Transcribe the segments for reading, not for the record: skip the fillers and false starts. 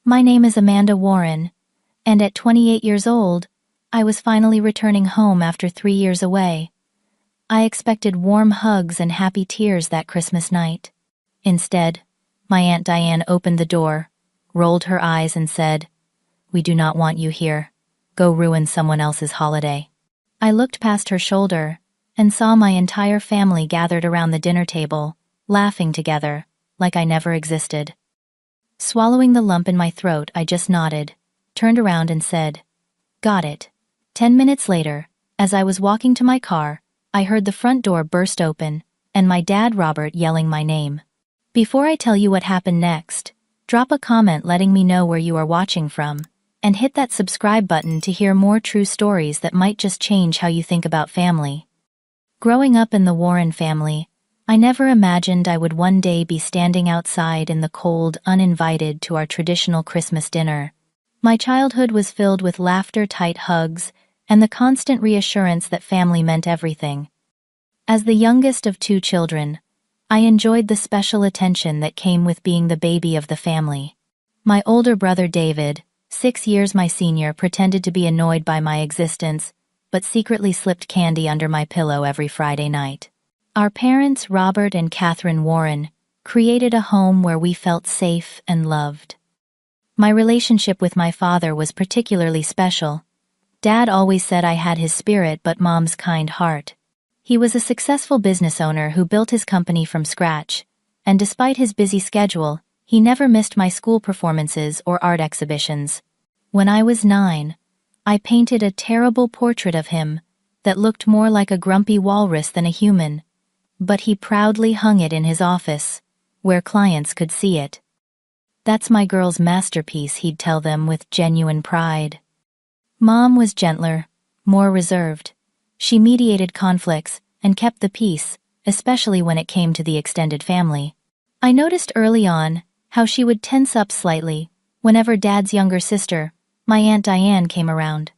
My name is Amanda Warren, and at 28 years old, I was finally returning home after 3 years away. I expected warm hugs and happy tears that Christmas night. Instead, my Aunt Diane opened the door, rolled her eyes and said, "We do not want you here. Go ruin someone else's holiday." I looked past her shoulder and saw my entire family gathered around the dinner table, laughing together, like I never existed. Swallowing the lump in my throat, I just nodded, turned around and said, "Got it." 10 minutes later, as I was walking to my car, I heard the front door burst open and my dad Robert yelling my name. Before I tell you what happened next, drop a comment letting me know where you are watching from, and hit that subscribe button to hear more true stories that might just change how you think about family. Growing up in the Warren family, I never imagined I would one day be standing outside in the cold, uninvited to our traditional Christmas dinner. My childhood was filled with laughter, tight hugs, and the constant reassurance that family meant everything. As the youngest of 2 children, I enjoyed the special attention that came with being the baby of the family. My older brother David, 6 years my senior, pretended to be annoyed by my existence, but secretly slipped candy under my pillow every Friday night. Our parents, Robert and Catherine Warren, created a home where we felt safe and loved. My relationship with my father was particularly special. Dad always said I had his spirit but Mom's kind heart. He was a successful business owner who built his company from scratch, and despite his busy schedule, he never missed my school performances or art exhibitions. When I was 9, I painted a terrible portrait of him that looked more like a grumpy walrus than a human, but he proudly hung it in his office, where clients could see it. "That's my girl's masterpiece," he'd tell them with genuine pride. Mom was gentler, more reserved. She mediated conflicts and kept the peace, especially when it came to the extended family. I noticed early on how she would tense up slightly whenever Dad's younger sister, my Aunt Diane, came around.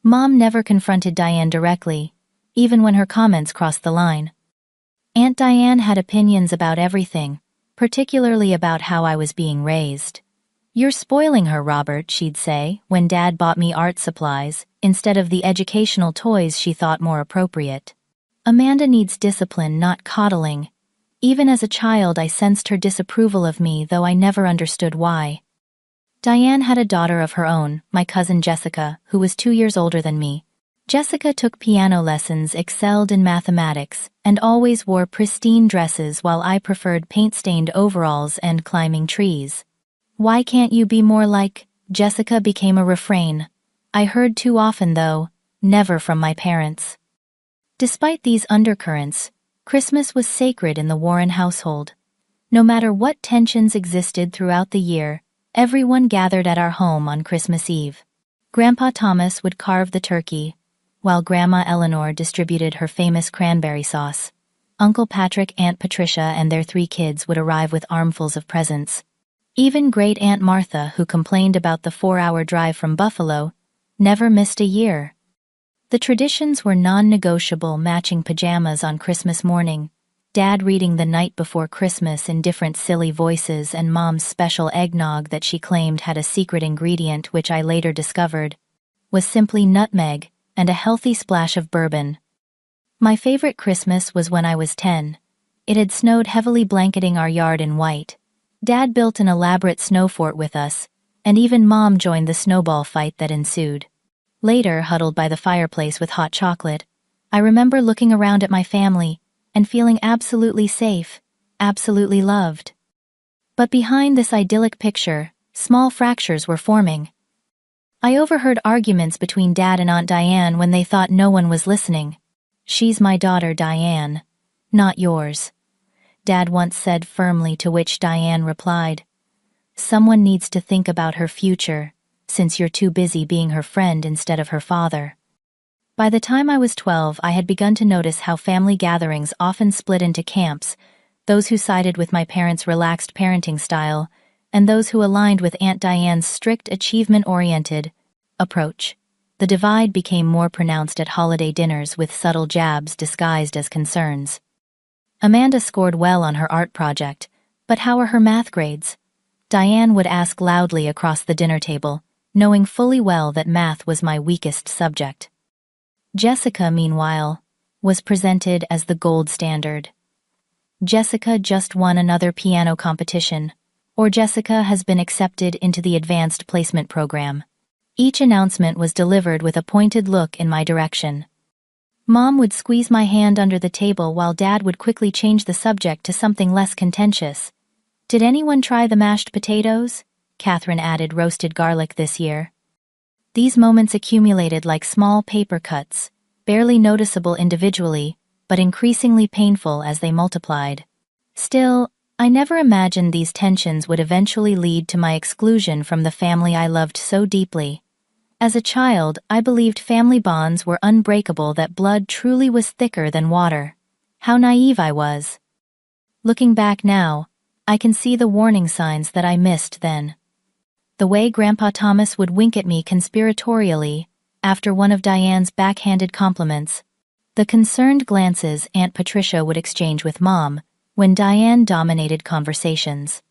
Mom never confronted Diane directly, even when her comments crossed the line. Aunt Diane had opinions about everything, particularly about how I was being raised. "You're spoiling her, Robert," she'd say when Dad bought me art supplies instead of the educational toys she thought more appropriate. "Amanda needs discipline, not coddling." Even as a child, I sensed her disapproval of me, though I never understood why. Diane had a daughter of her own, my cousin Jessica, who was 2 years older than me. Jessica took piano lessons, excelled in mathematics, and always wore pristine dresses while I preferred paint-stained overalls and climbing trees. "Why can't you be more like Jessica?" became a refrain I heard too often, though never from my parents. Despite these undercurrents, Christmas was sacred in the Warren household. No matter what tensions existed throughout the year, everyone gathered at our home on Christmas Eve. Grandpa Thomas would carve the turkey, while Grandma Eleanor distributed her famous cranberry sauce. Uncle Patrick, Aunt Patricia, and their 3 kids would arrive with armfuls of presents. Even Great Aunt Martha, who complained about the 4-hour drive from Buffalo, never missed a year. The traditions were non-negotiable: matching pajamas on Christmas morning, Dad reading The Night Before Christmas in different silly voices, and Mom's special eggnog that she claimed had a secret ingredient which I later discovered was simply nutmeg and a healthy splash of bourbon. My favorite Christmas was when I was 10. It had snowed heavily, blanketing our yard in white. Dad built an elaborate snow fort with us, and even Mom joined the snowball fight that ensued. Later, huddled by the fireplace with hot chocolate, I remember looking around at my family and feeling absolutely safe, absolutely loved. But behind this idyllic picture, small fractures were forming. I overheard arguments between Dad and Aunt Diane when they thought no one was listening. "She's my daughter, Diane, not yours," Dad once said firmly, to which Diane replied, "Someone needs to think about her future, since you're too busy being her friend instead of her father." By the time I was 12, I had begun to notice how family gatherings often split into camps, those who sided with my parents' relaxed parenting style, and those who aligned with Aunt Diane's strict, achievement-oriented approach. The divide became more pronounced at holiday dinners, with subtle jabs disguised as concerns. "Amanda scored well on her art project, but how are her math grades?" Diane would ask loudly across the dinner table, knowing fully well that math was my weakest subject. Jessica, meanwhile, was presented as the gold standard. Jessica just won another piano competition, or Jessica has been accepted into the advanced placement program. Each announcement was delivered with a pointed look in my direction. Mom would squeeze my hand under the table while Dad would quickly change the subject to something less contentious. Did anyone try the mashed potatoes? Catherine added roasted garlic this year. These moments accumulated like small paper cuts, barely noticeable individually, but increasingly painful as they multiplied. Still, I never imagined these tensions would eventually lead to my exclusion from the family I loved so deeply. As a child, I believed family bonds were unbreakable, that blood truly was thicker than water. How naive I was. Looking back now, I can see the warning signs that I missed then. The way Grandpa Thomas would wink at me conspiratorially after one of Diane's backhanded compliments, the concerned glances Aunt Patricia would exchange with Mom when Diane dominated conversations,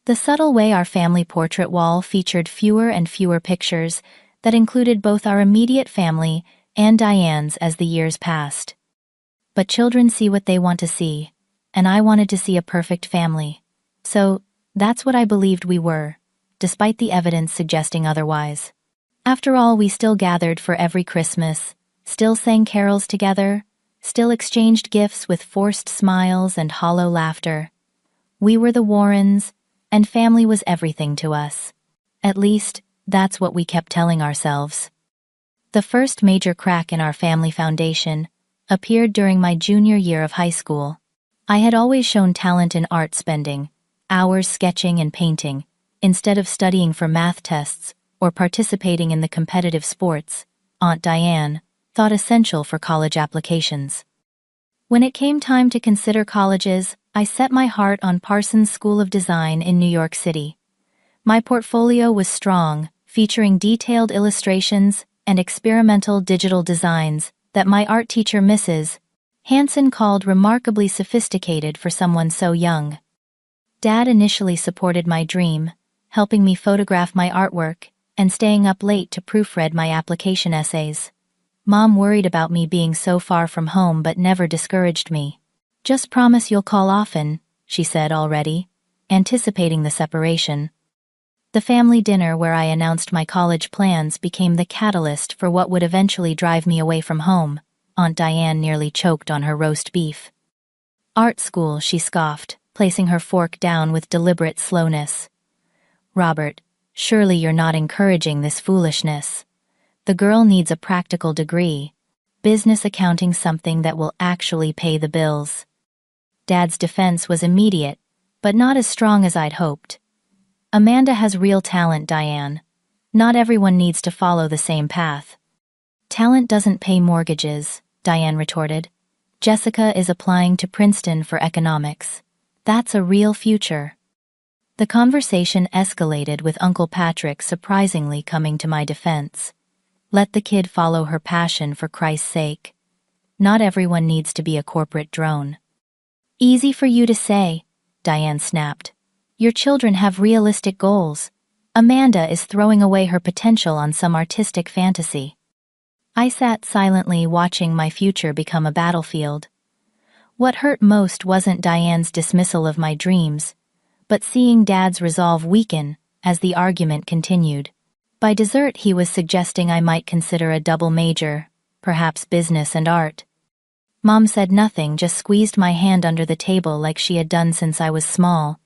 the subtle way our family portrait wall featured fewer and fewer pictures that included both our immediate family and Diane's as the years passed. But children see what they want to see, and I wanted to see a perfect family. So, that's what I believed we were, despite the evidence suggesting otherwise. After all, we still gathered for every Christmas, still sang carols together, still exchanged gifts with forced smiles and hollow laughter. We were the Warrens, and family was everything to us. At least, that's what we kept telling ourselves. The first major crack in our family foundation appeared during my junior year of high school. I had always shown talent in art, spending hours sketching and painting, instead of studying for math tests or participating in the competitive sports Aunt Diane thought essential for college applications. When it came time to consider colleges, I set my heart on Parsons School of Design in New York City. My portfolio was strong, featuring detailed illustrations and experimental digital designs that my art teacher, Mrs. Hanson, called remarkably sophisticated for someone so young. Dad initially supported my dream, helping me photograph my artwork and staying up late to proofread my application essays. Mom worried about me being so far from home but never discouraged me. "Just promise you'll call often," she said, already anticipating the separation. The family dinner where I announced my college plans became the catalyst for what would eventually drive me away from home. Aunt Diane nearly choked on her roast beef. "Art school," she scoffed, placing her fork down with deliberate slowness. "Robert, surely you're not encouraging this foolishness. The girl needs a practical degree. Business accounting, something that will actually pay the bills." Dad's defense was immediate, but not as strong as I'd hoped. "Amanda has real talent, Diane. Not everyone needs to follow the same path." "Talent doesn't pay mortgages," Diane retorted. "Jessica is applying to Princeton for economics. That's a real future." The conversation escalated with Uncle Patrick surprisingly coming to my defense. "Let the kid follow her passion, for Christ's sake. Not everyone needs to be a corporate drone." "Easy for you to say," Diane snapped. "Your children have realistic goals. Amanda is throwing away her potential on some artistic fantasy." I sat silently watching my future become a battlefield. What hurt most wasn't Diane's dismissal of my dreams, but seeing Dad's resolve weaken as the argument continued. By dessert, he was suggesting I might consider a double major, perhaps business and art. Mom said nothing, just squeezed my hand under the table like she had done since I was small.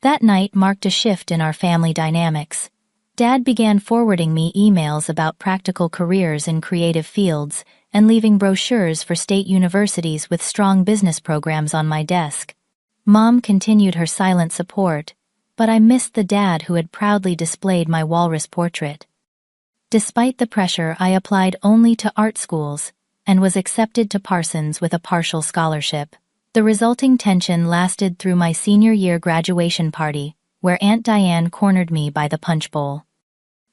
That night marked a shift in our family dynamics. Dad began forwarding me emails about practical careers in creative fields and leaving brochures for state universities with strong business programs on my desk. Mom continued her silent support, but I missed the dad who had proudly displayed my walrus portrait. Despite the pressure, I applied only to art schools and was accepted to Parsons with a partial scholarship. The resulting tension lasted through my senior year graduation party, where Aunt Diane cornered me by the punch bowl.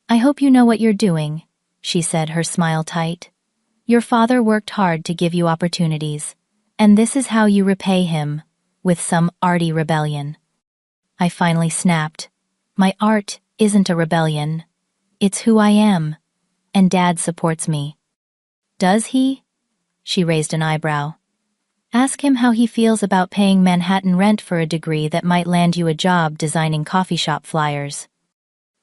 "I hope you know what you're doing," she said, her smile tight. "Your father worked hard to give you opportunities, and this is how you repay him, with some arty rebellion." I finally snapped. My art isn't a rebellion. It's who I am. And Dad supports me. Does he? She raised an eyebrow. Ask him how he feels about paying Manhattan rent for a degree that might land you a job designing coffee shop flyers.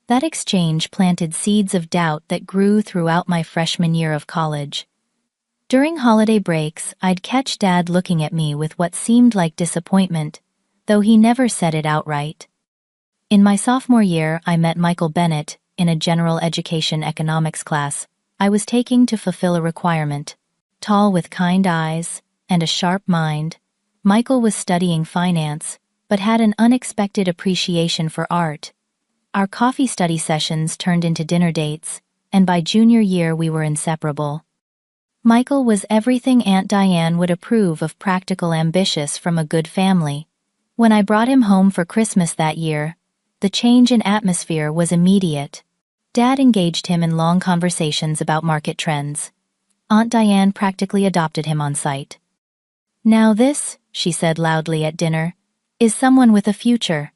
That exchange planted seeds of doubt that grew throughout my freshman year of college. During holiday breaks, I'd catch Dad looking at me with what seemed like disappointment, though he never said it outright. In my sophomore year, I met Michael Bennett in a general education economics class I was taking to fulfill a requirement. Tall with kind eyes and a sharp mind, Michael was studying finance, but had an unexpected appreciation for art. Our coffee study sessions turned into dinner dates, and by junior year we were inseparable. Michael was everything Aunt Diane would approve of: practical, ambitious, from a good family. When I brought him home for Christmas that year, the change in atmosphere was immediate. Dad engaged him in long conversations about market trends. Aunt Diane practically adopted him on sight. "Now this," she said loudly at dinner, "is someone with a future."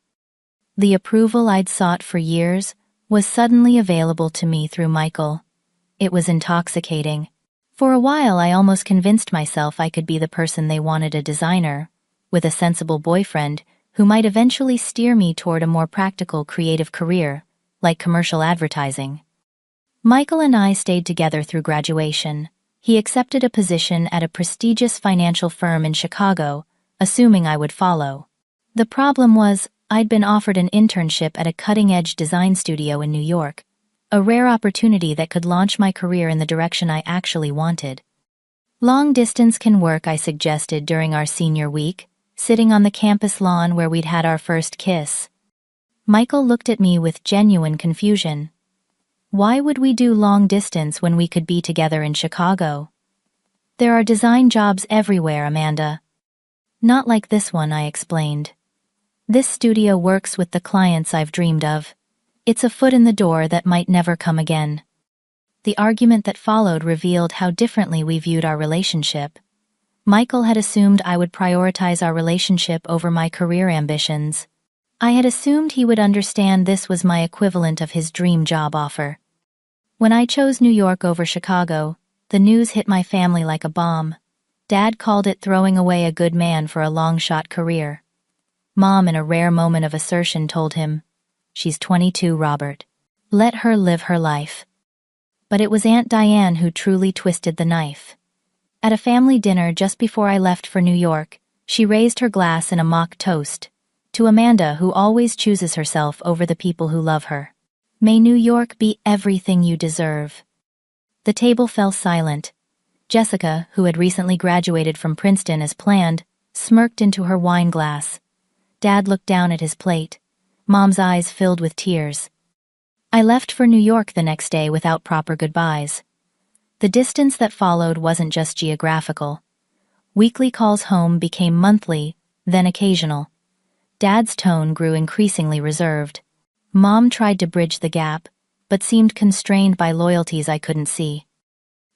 The approval I'd sought for years was suddenly available to me through Michael. It was intoxicating. For a while I almost convinced myself I could be the person they wanted: a designer, with a sensible boyfriend who might eventually steer me toward a more practical, creative career, like commercial advertising. Michael and I stayed together through graduation. He accepted a position at a prestigious financial firm in Chicago, assuming I would follow. The problem was, I'd been offered an internship at a cutting-edge design studio in New York, a rare opportunity that could launch my career in the direction I actually wanted. "Long distance can work," I suggested during our senior week, sitting on the campus lawn where we'd had our first kiss. Michael looked at me with genuine confusion. "Why would we do long distance when we could be together in Chicago? There are design jobs everywhere, Amanda." "Not like this one," I explained. "This studio works with the clients I've dreamed of. It's a foot in the door that might never come again." The argument that followed revealed how differently we viewed our relationship. Michael had assumed I would prioritize our relationship over my career ambitions. I had assumed he would understand this was my equivalent of his dream job offer. When I chose New York over Chicago, the news hit my family like a bomb. Dad called it throwing away a good man for a long-shot career. Mom, in a rare moment of assertion, told him, "She's 22, Robert. Let her live her life." But it was Aunt Diane who truly twisted the knife. At a family dinner just before I left for New York, she raised her glass in a mock toast to Amanda, who always chooses herself over the people who love her. "May New York be everything you deserve." The table fell silent. Jessica, who had recently graduated from Princeton as planned, smirked into her wine glass. Dad looked down at his plate. Mom's eyes filled with tears. I left for New York the next day without proper goodbyes. The distance that followed wasn't just geographical. Weekly calls home became monthly, then occasional. Dad's tone grew increasingly reserved. Mom tried to bridge the gap, but seemed constrained by loyalties I couldn't see.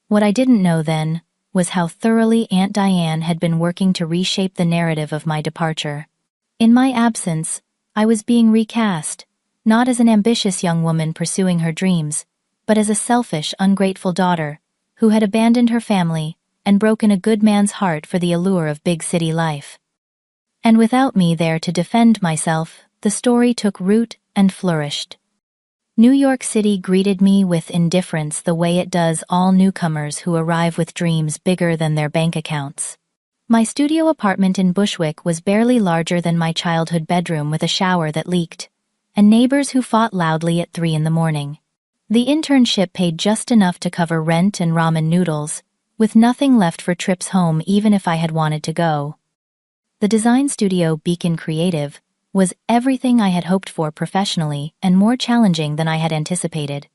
What I didn't know then was how thoroughly Aunt Diane had been working to reshape the narrative of my departure. In my absence, I was being recast, not as an ambitious young woman pursuing her dreams, but as a selfish, ungrateful daughter who had abandoned her family and broken a good man's heart for the allure of big city life. And without me there to defend myself, the story took root and flourished. New York City greeted me with indifference, the way it does all newcomers who arrive with dreams bigger than their bank accounts. My studio apartment in Bushwick was barely larger than my childhood bedroom, with a shower that leaked, and neighbors who fought loudly at 3 in the morning. The internship paid just enough to cover rent and ramen noodles, with nothing left for trips home even if I had wanted to go. The design studio, Beacon Creative, was everything I had hoped for professionally, and more challenging than I had anticipated.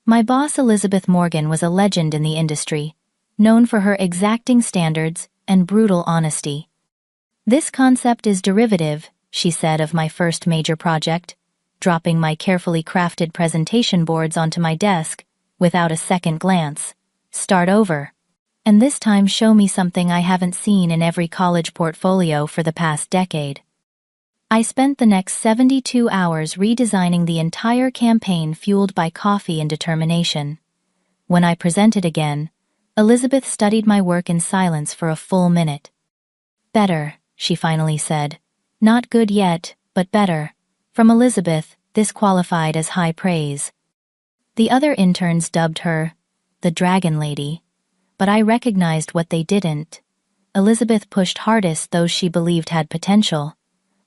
My boss, Elizabeth Morgan, was a legend in the industry, known for her exacting standards and brutal honesty. "This concept is derivative," she said of my first major project, dropping my carefully crafted presentation boards onto my desk without a second glance. "Start over. And this time show me something I haven't seen in every college portfolio for the past decade." I spent the next 72 hours redesigning the entire campaign fueled by coffee and determination. When I presented again, Elizabeth studied my work in silence for a full minute. "Better," she finally said. "Not good yet, but better." From Elizabeth, this qualified as high praise. The other interns dubbed her the Dragon Lady, but I recognized what they didn't. Elizabeth pushed hardest those she believed had potential.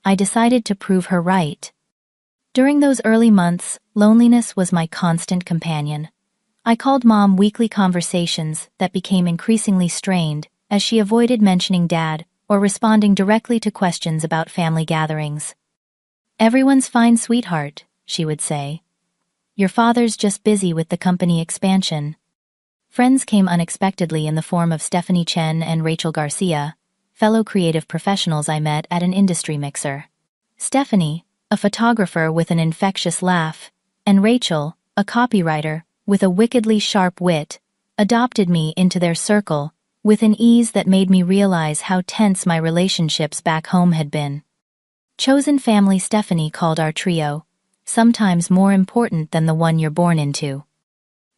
I decided to prove her right. During those early months, loneliness was my constant companion. I called Mom weekly conversations that became increasingly strained as she avoided mentioning Dad or responding directly to questions about family gatherings. "Everyone's fine, sweetheart," she would say. "Your father's just busy with the company expansion." Friends came unexpectedly in the form of Stephanie Chen and Rachel Garcia, fellow creative professionals I met at an industry mixer. Stephanie, a photographer with an infectious laugh, and Rachel, a copywriter with a wickedly sharp wit, adopted me into their circle with an ease that made me realize how tense my relationships back home had been. Chosen family, Stephanie called our trio, sometimes more important than the one you're born into.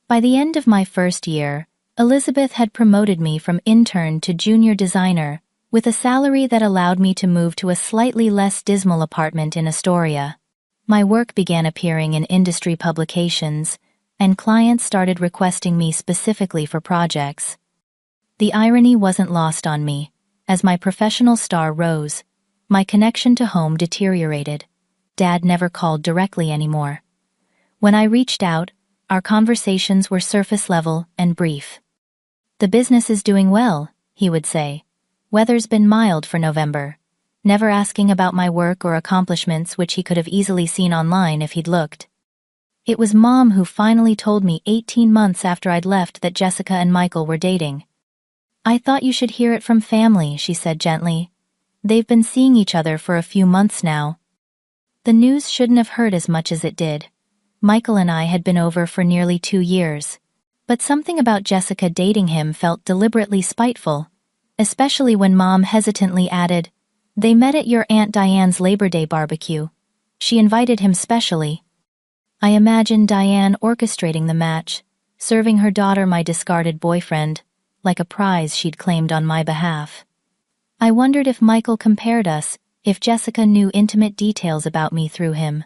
By the end of my first year, Elizabeth had promoted me from intern to junior designer, with a salary that allowed me to move to a slightly less dismal apartment in Astoria. My work began appearing in industry publications, and clients started requesting me specifically for projects. The irony wasn't lost on me. As my professional star rose, my connection to home deteriorated. Dad never called directly anymore. When I reached out, our conversations were surface level and brief. "The business is doing well," he would say. "Weather's been mild for November," never asking about my work or accomplishments, which he could have easily seen online if he'd looked. It was Mom who finally told me 18 months after I'd left that Jessica and Michael were dating. "I thought you should hear it from family," she said gently. "They've been seeing each other for a few months now." The news shouldn't have hurt as much as it did. Michael and I had been over for nearly 2 years. But something about Jessica dating him felt deliberately spiteful, especially when Mom hesitantly added, "They met at your Aunt Diane's Labor Day barbecue. She invited him specially." I imagined Diane orchestrating the match, serving her daughter my discarded boyfriend, like a prize she'd claimed on my behalf. I wondered if Michael compared us, if Jessica knew intimate details about me through him.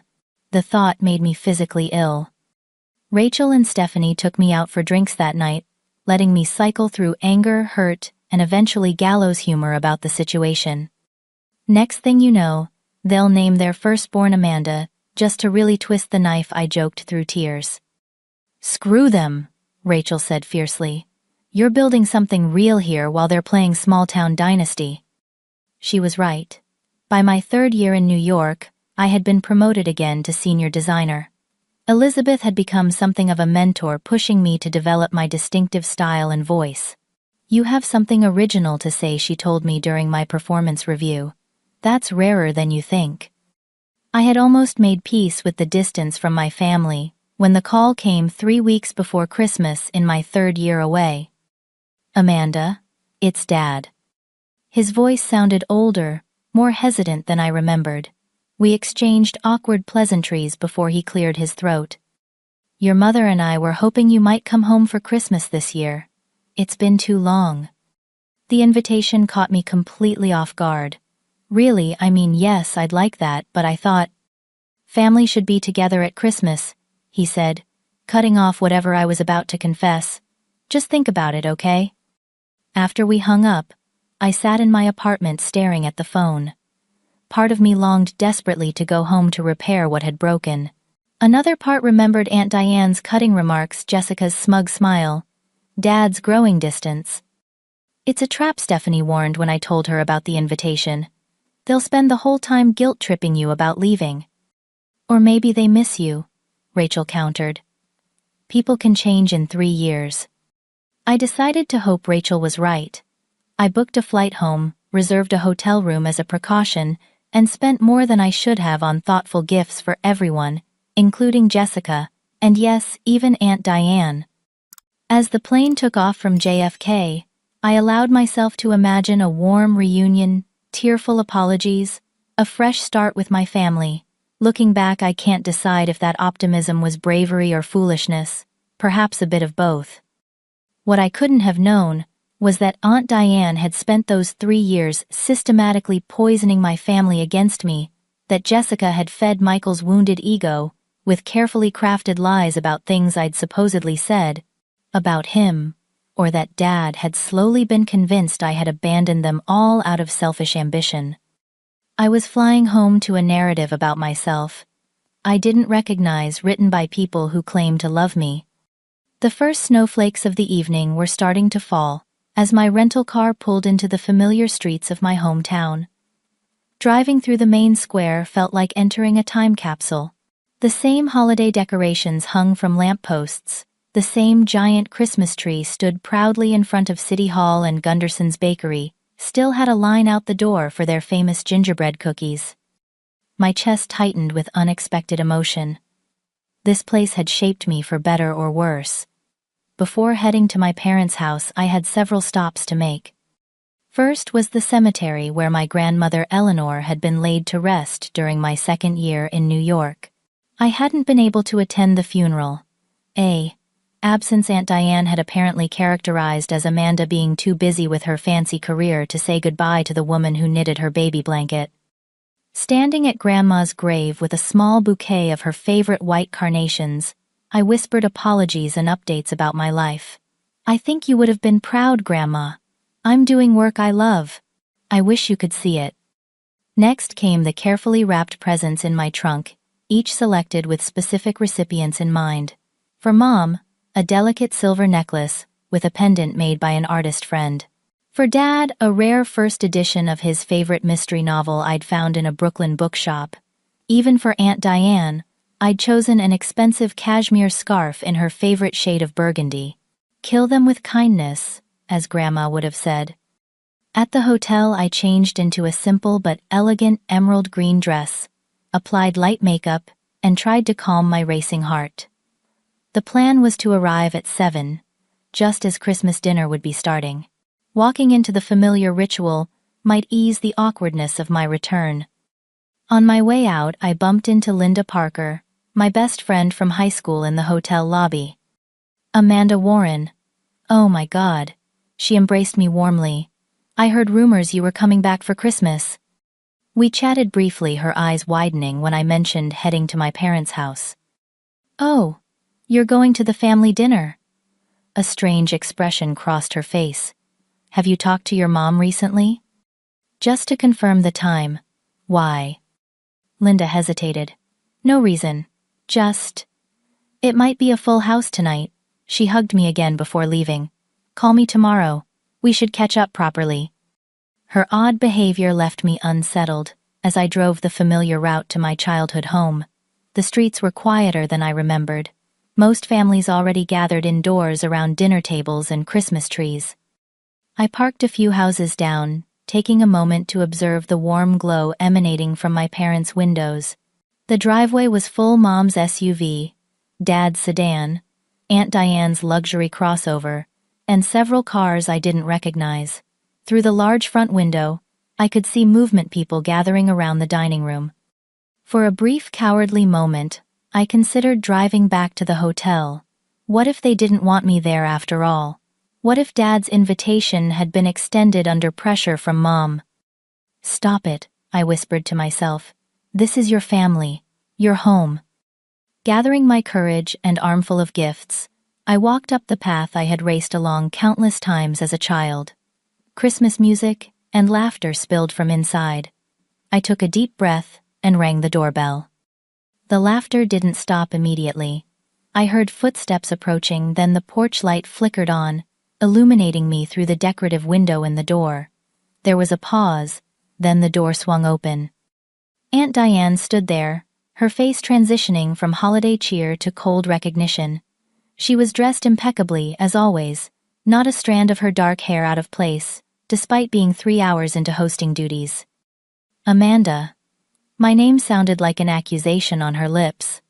The thought made me physically ill. Rachel and Stephanie took me out for drinks that night, letting me cycle through anger, hurt, and eventually gallows humor about the situation. Next thing you know, they'll name their firstborn Amanda, just to really twist the knife, I joked through tears. "Screw them," Rachel said fiercely. "You're building something real here while they're playing small-town dynasty." She was right. By my 3rd year in New York, I had been promoted again to senior designer. Elizabeth had become something of a mentor, pushing me to develop my distinctive style and voice. "You have something original to say," she told me during my performance review. "That's rarer than you think." I had almost made peace with the distance from my family when the call came 3 weeks before Christmas in my 3rd year away. "Amanda, it's Dad." His voice sounded older, more hesitant than I remembered. We exchanged awkward pleasantries before he cleared his throat. "Your mother and I were hoping you might come home for Christmas this year. It's been too long." The invitation caught me completely off guard. "Really, I mean, yes, I'd like that, but I thought—" "Family should be together at Christmas," he said, cutting off whatever I was about to confess. "Just think about it, okay?" After we hung up, I sat in my apartment staring at the phone. Part of me longed desperately to go home to repair what had broken. Another part remembered Aunt Diane's cutting remarks, Jessica's smug smile, Dad's growing distance. "It's a trap," Stephanie warned when I told her about the invitation. "They'll spend the whole time guilt-tripping you about leaving." "Or maybe they miss you," Rachel countered. "People can change in 3 years." I decided to hope Rachel was right. I booked a flight home, reserved a hotel room as a precaution, and spent more than I should have on thoughtful gifts for everyone, including Jessica, and yes, even Aunt Diane. As the plane took off from JFK, I allowed myself to imagine a warm reunion, tearful apologies, A fresh start with my family. Looking back, I can't decide if that optimism was bravery or foolishness, perhaps a bit of both. What I couldn't have known was that Aunt Diane had spent those 3 years systematically poisoning my family against me, that Jessica had fed Michael's wounded ego with carefully crafted lies about things I'd supposedly said about him, or that Dad had slowly been convinced I had abandoned them all out of selfish ambition. I was flying home to a narrative about myself I didn't recognize, written by people who claimed to love me. The first snowflakes of the evening were starting to fall as my rental car pulled into the familiar streets of my hometown. Driving through the main square felt like entering a time capsule. The same holiday decorations hung from lampposts, the same giant Christmas tree stood proudly in front of City Hall, and Gunderson's Bakery still had a line out the door for their famous gingerbread cookies. My chest tightened with unexpected emotion. This place had shaped me for better or worse. Before heading to my parents' house, I had several stops to make. First was the cemetery where my grandmother Eleanor had been laid to rest during my second year in New York. I hadn't been able to attend the funeral. Absence Aunt Diane had apparently characterized as Amanda being too busy with her fancy career to say goodbye to the woman who knitted her baby blanket. Standing at Grandma's grave with a small bouquet of her favorite white carnations, I whispered apologies and updates about my life. "I think you would have been proud, Grandma. I'm doing work I love. I wish you could see it." Next came the carefully wrapped presents in my trunk, each selected with specific recipients in mind. For Mom, a delicate silver necklace with a pendant made by an artist friend. For Dad, a rare first edition of his favorite mystery novel I'd found in a Brooklyn bookshop. Even for Aunt Diane, I'd chosen an expensive cashmere scarf in her favorite shade of burgundy. "Kill them with kindness," as Grandma would have said. At the hotel, I changed into a simple but elegant emerald green dress, applied light makeup, and tried to calm my racing heart. The plan was to arrive at 7, just as Christmas dinner would be starting. Walking into the familiar ritual might ease the awkwardness of my return. On my way out, I bumped into Linda Parker, my best friend from high school, in the hotel lobby. "Amanda Warren. Oh my God." She embraced me warmly. "I heard rumors you were coming back for Christmas." We chatted briefly, her eyes widening when I mentioned heading to my parents' house. "Oh, you're going to the family dinner?" A strange expression crossed her face. "Have you talked to your mom recently?" "Just to confirm the time." "Why?" Linda hesitated. "No reason. Just... It might be a full house tonight." She hugged me again before leaving. "Call me tomorrow. We should catch up properly." Her odd behavior left me unsettled as I drove the familiar route to my childhood home. The streets were quieter than I remembered. Most families already gathered indoors around dinner tables and Christmas trees. I parked a few houses down, taking a moment to observe the warm glow emanating from my parents' windows. The driveway was full: Mom's SUV, Dad's sedan, Aunt Diane's luxury crossover, and several cars I didn't recognize. Through the large front window, I could see movement, people gathering around the dining room. For a brief cowardly moment, I considered driving back to the hotel. What if they didn't want me there after all? What if Dad's invitation had been extended under pressure from Mom? "Stop it," I whispered to myself. "This is your family, your home." Gathering my courage and armful of gifts, I walked up the path I had raced along countless times as a child. Christmas music and laughter spilled from inside. I took a deep breath and rang the doorbell. The laughter didn't stop immediately. I heard footsteps approaching, then the porch light flickered on, illuminating me through the decorative window in the door. There was a pause, then the door swung open. Aunt Diane stood there, her face transitioning from holiday cheer to cold recognition. She was dressed impeccably, as always, not a strand of her dark hair out of place, despite being 3 hours into hosting duties. "Amanda." My name sounded like an accusation on her lips.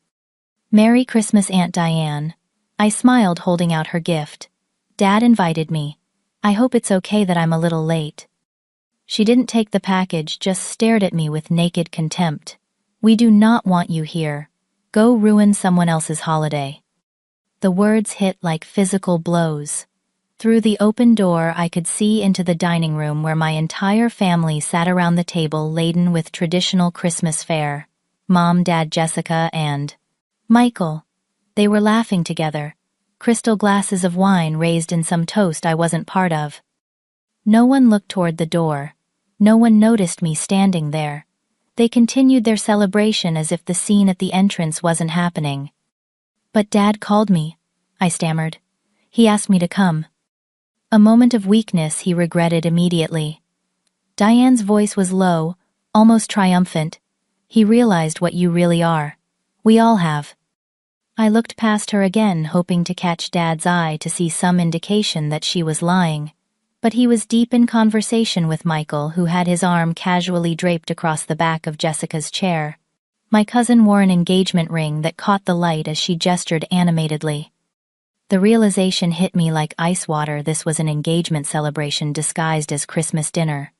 "Merry Christmas, Aunt Diane." I smiled, holding out her gift. "Dad invited me. I hope it's okay that I'm a little late." She didn't take the package, just stared at me with naked contempt. "We do not want you here. Go ruin someone else's holiday." The words hit like physical blows. Through the open door, I could see into the dining room where my entire family sat around the table laden with traditional Christmas fare. Mom, Dad, Jessica, and Michael. They were laughing together, crystal glasses of wine raised in some toast I wasn't part of. No one looked toward the door. No one noticed me standing there. They continued their celebration as if the scene at the entrance wasn't happening. "But Dad called me," I stammered. "He asked me to come." A moment of weakness he regretted immediately. Diane's voice was low, almost triumphant. "He realized what you really are. We all have." I looked past her again, hoping to catch Dad's eye to see some indication that she was lying. But he was deep in conversation with Michael, who had his arm casually draped across the back of Jessica's chair. My cousin wore an engagement ring that caught the light as she gestured animatedly. The realization hit me like ice water. This was an engagement celebration disguised as Christmas dinner.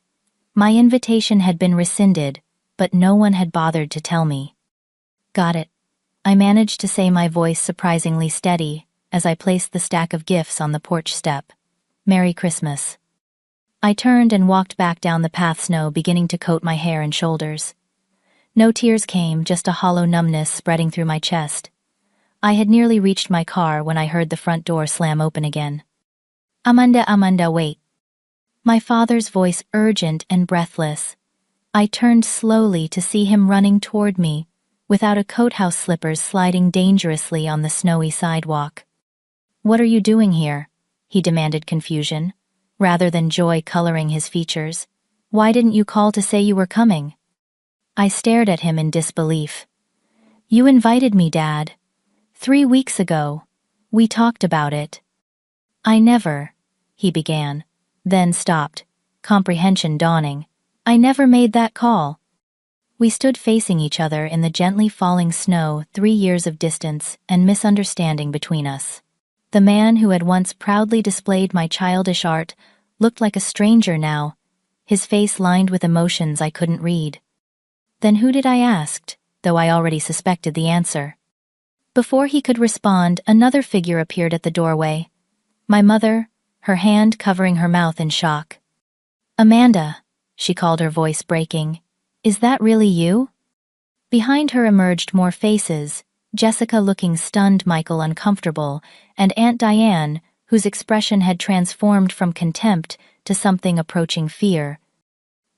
My invitation had been rescinded, but no one had bothered to tell me. "Got it," I managed to say, my voice surprisingly steady, as I placed the stack of gifts on the porch step. "Merry Christmas." I turned and walked back down the path, snow beginning to coat my hair and shoulders. No tears came, just a hollow numbness spreading through my chest. I had nearly reached my car when I heard the front door slam open again. Amanda, wait." My father's voice urgent and breathless. I turned slowly to see him running toward me, without a coat, house slippers sliding dangerously on the snowy sidewalk. "What are you doing here?" he demanded, confusion, rather than joy coloring his features. "Why didn't you call to say you were coming?" I stared at him in disbelief. "You invited me, Dad. 3 weeks ago. We talked about it." "I never," he began, then stopped, comprehension dawning. "I never made that call." We stood facing each other in the gently falling snow, 3 years of distance and misunderstanding between us. The man who had once proudly displayed my childish art looked like a stranger now, his face lined with emotions I couldn't read. "Then who did?" I asked, though I already suspected the answer. Before he could respond, another figure appeared at the doorway. My mother, her hand covering her mouth in shock. "Amanda," she called, her voice breaking. "Is that really you?" Behind her emerged more faces, Jessica looking stunned, Michael uncomfortable, and Aunt Diane, whose expression had transformed from contempt to something approaching fear.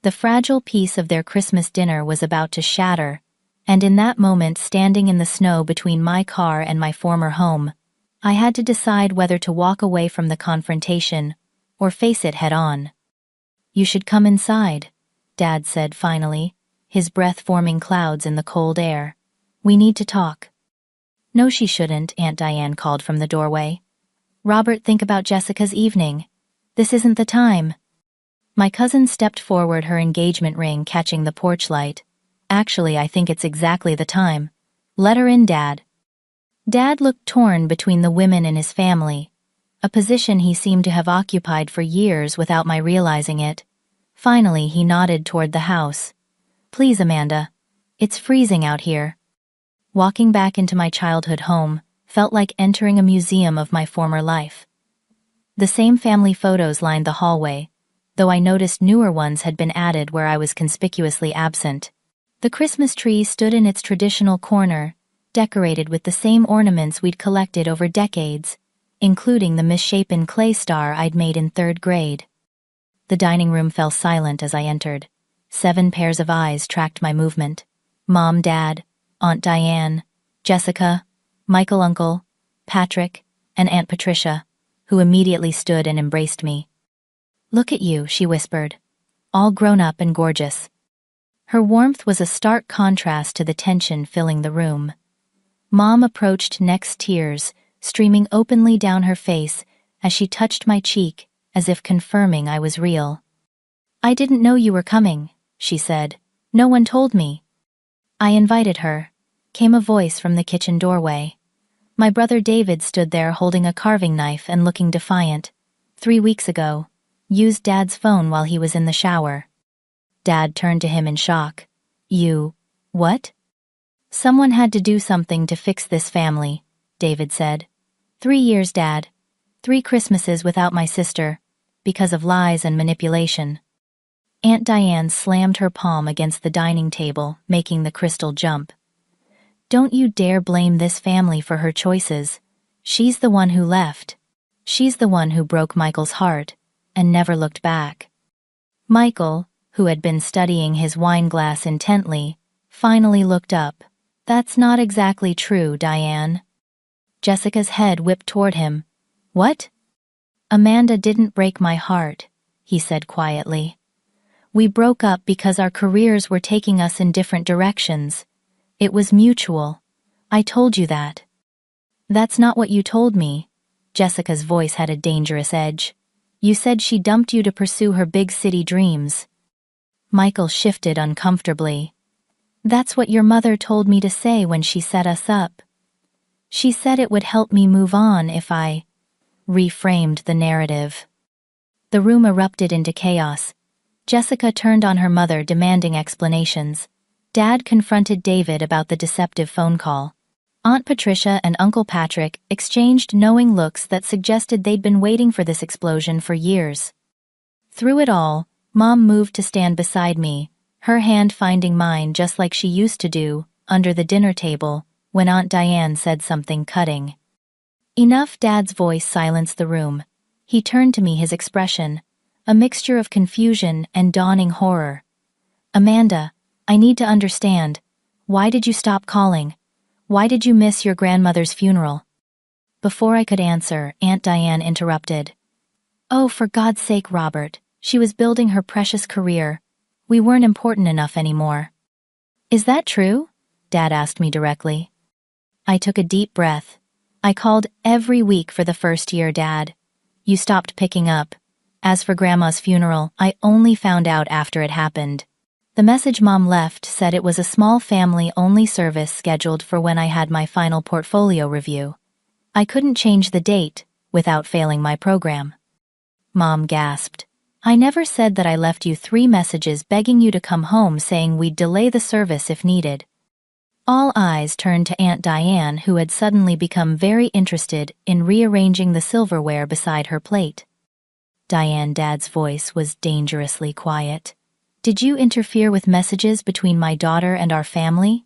The fragile piece of their Christmas dinner was about to shatter, and in that moment, standing in the snow between my car and my former home, I had to decide whether to walk away from the confrontation or face it head-on. "You should come inside," Dad said finally, his breath forming clouds in the cold air. "We need to talk." "No, she shouldn't," Aunt Diane called from the doorway. "Robert, think about Jessica's evening. This isn't the time." My cousin stepped forward, her engagement ring catching the porch light. "Actually, I think it's exactly the time. Let her in, Dad." Dad looked torn between the women in his family, a position he seemed to have occupied for years without my realizing it. Finally, he nodded toward the house. "Please, Amanda. It's freezing out here." Walking back into my childhood home felt like entering a museum of my former life. The same family photos lined the hallway, though I noticed newer ones had been added where I was conspicuously absent. The Christmas tree stood in its traditional corner, decorated with the same ornaments we'd collected over decades, including the misshapen clay star I'd made in 3rd grade. The dining room fell silent as I entered. 7 pairs of eyes tracked my movement. Mom, Dad, Aunt Diane, Jessica, Michael, Uncle, Patrick, and Aunt Patricia, who immediately stood and embraced me. "Look at you," she whispered, "all grown up and gorgeous." Her warmth was a stark contrast to the tension filling the room. Mom approached next, tears streaming openly down her face as she touched my cheek, as if confirming I was real. "I didn't know you were coming," she said. "No one told me." "I invited her," came a voice from the kitchen doorway. My brother David stood there holding a carving knife and looking defiant. 3 weeks ago. Used Dad's phone while he was in the shower. Dad turned to him in shock. You... what? Someone had to do something to fix this family, David said. 3 years, Dad. 3 Christmases without my sister, because of lies and manipulation. Aunt Diane slammed her palm against the dining table, making the crystal jump. Don't you dare blame this family for her choices. She's the one who left. She's the one who broke Michael's heart, and never looked back. Michael, who had been studying his wine glass intently, finally looked up. That's not exactly true, Diane. Jessica's head whipped toward him. What? Amanda didn't break my heart, he said quietly. We broke up because our careers were taking us in different directions. It was mutual. I told you that. That's not what you told me. Jessica's voice had a dangerous edge. You said she dumped you to pursue her big city dreams. Michael shifted uncomfortably. That's what your mother told me to say when she set us up. She said it would help me move on if I reframed the narrative. The room erupted into chaos. Jessica turned on her mother, demanding explanations. Dad confronted David about the deceptive phone call. Aunt Patricia and Uncle Patrick exchanged knowing looks that suggested they'd been waiting for this explosion for years. Through it all, Mom moved to stand beside me, her hand finding mine just like she used to do, under the dinner table, when Aunt Diane said something cutting. Enough. Dad's voice silenced the room. He turned to me, his expression a mixture of confusion and dawning horror. Amanda, I need to understand. Why did you stop calling? Why did you miss your grandmother's funeral? Before I could answer, Aunt Diane interrupted. Oh, for God's sake, Robert, she was building her precious career. We weren't important enough anymore. Is that true? Dad asked me directly. I took a deep breath. I called every week for the first year, Dad. You stopped picking up. As for Grandma's funeral, I only found out after it happened. The message Mom left said it was a small family-only service scheduled for when I had my final portfolio review. I couldn't change the date without failing my program. Mom gasped. I never said that. I left you 3 messages begging you to come home, saying we'd delay the service if needed. All eyes turned to Aunt Diane, who had suddenly become very interested in rearranging the silverware beside her plate. Diane, Dad's voice was dangerously quiet. Did you interfere with messages between my daughter and our family?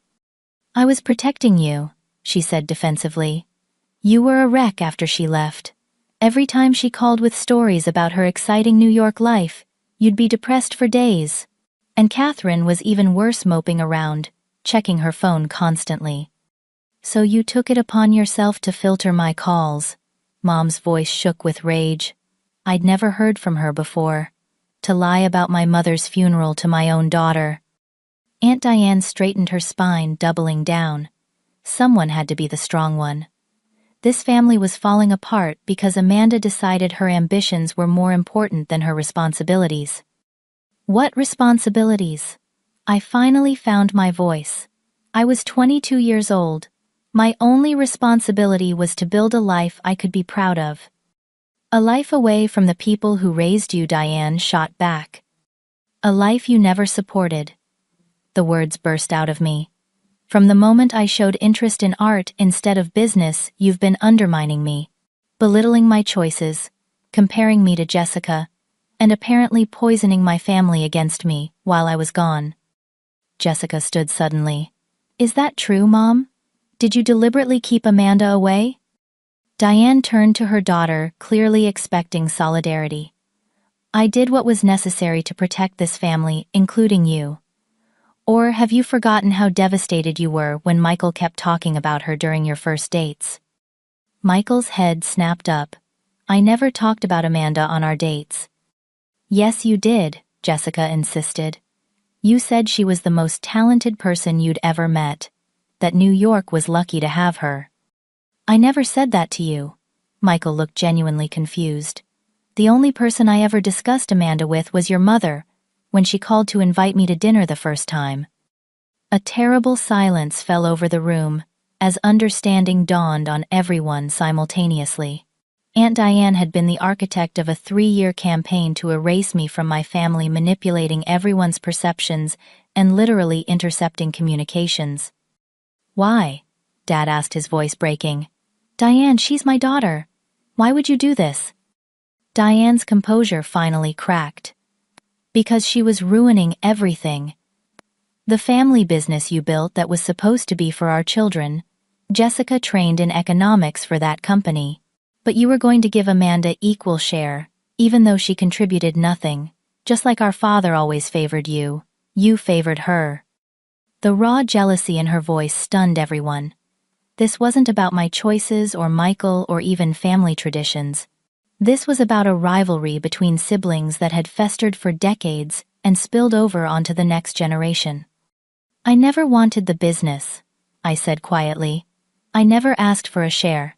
I was protecting you, she said defensively. You were a wreck after she left. Every time she called with stories about her exciting New York life, you'd be depressed for days. And Catherine was even worse, moping around, checking her phone constantly. So you took it upon yourself to filter my calls. Mom's voice shook with rage. I'd never heard from her before. To lie about my mother's funeral to my own daughter. Aunt Diane straightened her spine, doubling down. Someone had to be the strong one. This family was falling apart because Amanda decided her ambitions were more important than her responsibilities. What responsibilities? I finally found my voice. I was 22 years old. My only responsibility was to build a life I could be proud of. A life away from the people who raised you, Diane shot back. A life you never supported. The words burst out of me. From the moment I showed interest in art instead of business, you've been undermining me, belittling my choices, comparing me to Jessica, and apparently poisoning my family against me while I was gone. Jessica stood suddenly. Is that true, Mom? Did you deliberately keep Amanda away? Diane turned to her daughter, clearly expecting solidarity. I did what was necessary to protect this family, including you. Or have you forgotten how devastated you were when Michael kept talking about her during your first dates? Michael's head snapped up. I never talked about Amanda on our dates. Yes, you did, Jessica insisted. You said she was the most talented person you'd ever met, that New York was lucky to have her. I never said that to you. Michael looked genuinely confused. The only person I ever discussed Amanda with was your mother, when she called to invite me to dinner the first time. A terrible silence fell over the room, as understanding dawned on everyone simultaneously. Aunt Diane had been the architect of a 3-year campaign to erase me from my family, manipulating everyone's perceptions and literally intercepting communications. Why? Dad asked, his voice breaking. Diane, she's my daughter. Why would you do this? Diane's composure finally cracked. Because she was ruining everything. The family business you built that was supposed to be for our children. Jessica trained in economics for that company. But you were going to give Amanda equal share, even though she contributed nothing. Just like our father always favored you, you favored her. The raw jealousy in her voice stunned everyone. This wasn't about my choices or Michael or even family traditions. This was about a rivalry between siblings that had festered for decades and spilled over onto the next generation. I never wanted the business, I said quietly. I never asked for a share.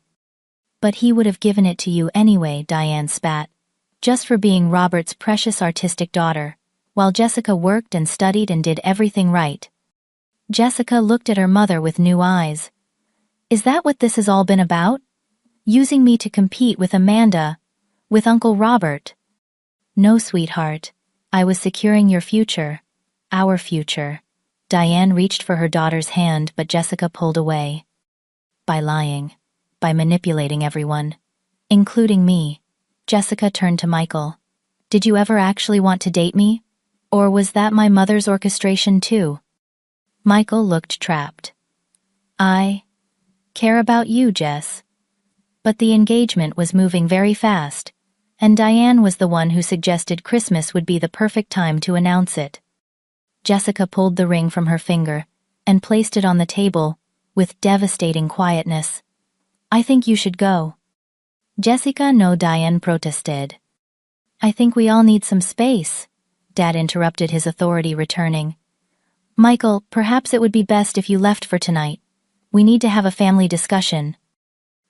But he would have given it to you anyway, Diane spat. Just for being Robert's precious artistic daughter, while Jessica worked and studied and did everything right. Jessica looked at her mother with new eyes. Is that what this has all been about? Using me to compete with Amanda? With Uncle Robert? No, sweetheart. I was securing your future. Our future. Diane reached for her daughter's hand, but Jessica pulled away. By lying. By manipulating everyone. Including me. Jessica turned to Michael. Did you ever actually want to date me? Or was that my mother's orchestration too? Michael looked trapped. I care about you, Jess. But the engagement was moving very fast, and Diane was the one who suggested Christmas would be the perfect time to announce it. Jessica pulled the ring from her finger and placed it on the table with devastating quietness. I think you should go. Jessica, no, Diane protested. I think we all need some space, Dad interrupted, his authority returning. Michael, perhaps it would be best if you left for tonight. We need to have a family discussion.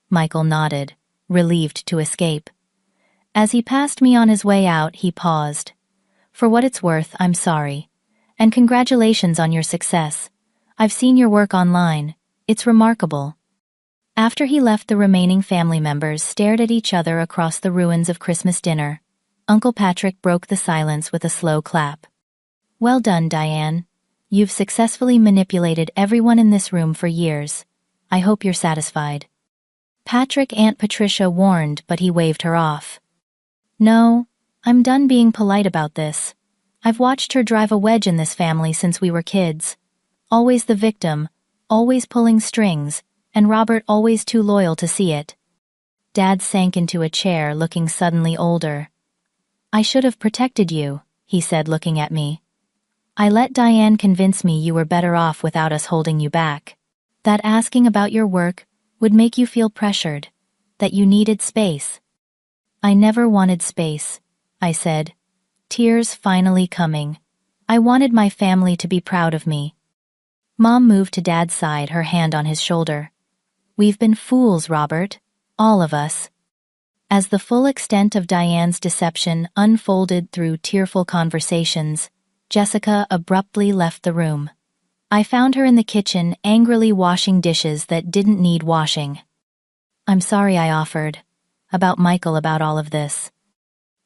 Michael nodded, relieved to escape. As he passed me on his way out, he paused. For what it's worth, I'm sorry. And congratulations on your success. I've seen your work online. It's remarkable. After he left, the remaining family members stared at each other across the ruins of Christmas dinner. Uncle Patrick broke the silence with a slow clap. Well done, Diane. You've successfully manipulated everyone in this room for years. I hope you're satisfied. Patrick, Aunt Patricia warned, but he waved her off. No, I'm done being polite about this. I've watched her drive a wedge in this family since we were kids. Always the victim, always pulling strings, and Robert always too loyal to see it. Dad sank into a chair, looking suddenly older. I should have protected you, he said, looking at me. I let Diane convince me you were better off without us holding you back. That asking about your work would make you feel pressured, that you needed space. I never wanted space, I said, tears finally coming. I wanted my family to be proud of me. Mom moved to Dad's side, her hand on his shoulder. We've been fools, Robert. All of us. As the full extent of Diane's deception unfolded through tearful conversations, Jessica abruptly left the room. I found her in the kitchen, angrily washing dishes that didn't need washing. I'm sorry, I offered. About Michael, about all of this.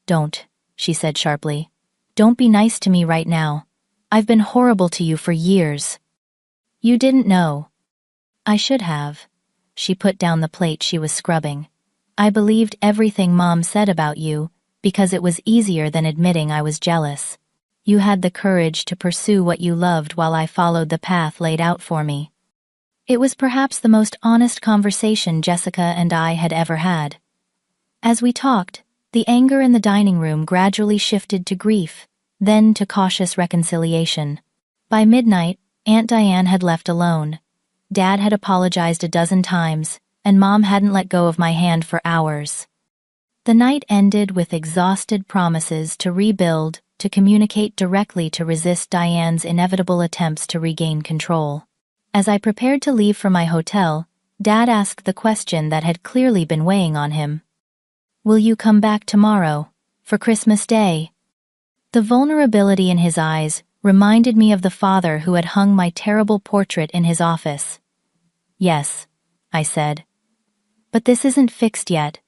Don't, she said sharply. Don't be nice to me right now. I've been horrible to you for years. You didn't know. I should have. She put down the plate she was scrubbing. I believed everything Mom said about you, because it was easier than admitting I was jealous. You had the courage to pursue what you loved while I followed the path laid out for me. It was perhaps the most honest conversation Jessica and I had ever had. As we talked, the anger in the dining room gradually shifted to grief, then to cautious reconciliation. By midnight, Aunt Diane had left alone. Dad had apologized a dozen times, and Mom hadn't let go of my hand for hours. The night ended with exhausted promises to rebuild, to communicate directly, to resist Diane's inevitable attempts to regain control. As I prepared to leave for my hotel, Dad asked the question that had clearly been weighing on him. Will you come back tomorrow, for Christmas Day? The vulnerability in his eyes reminded me of the father who had hung my terrible portrait in his office. Yes, I said. But this isn't fixed yet.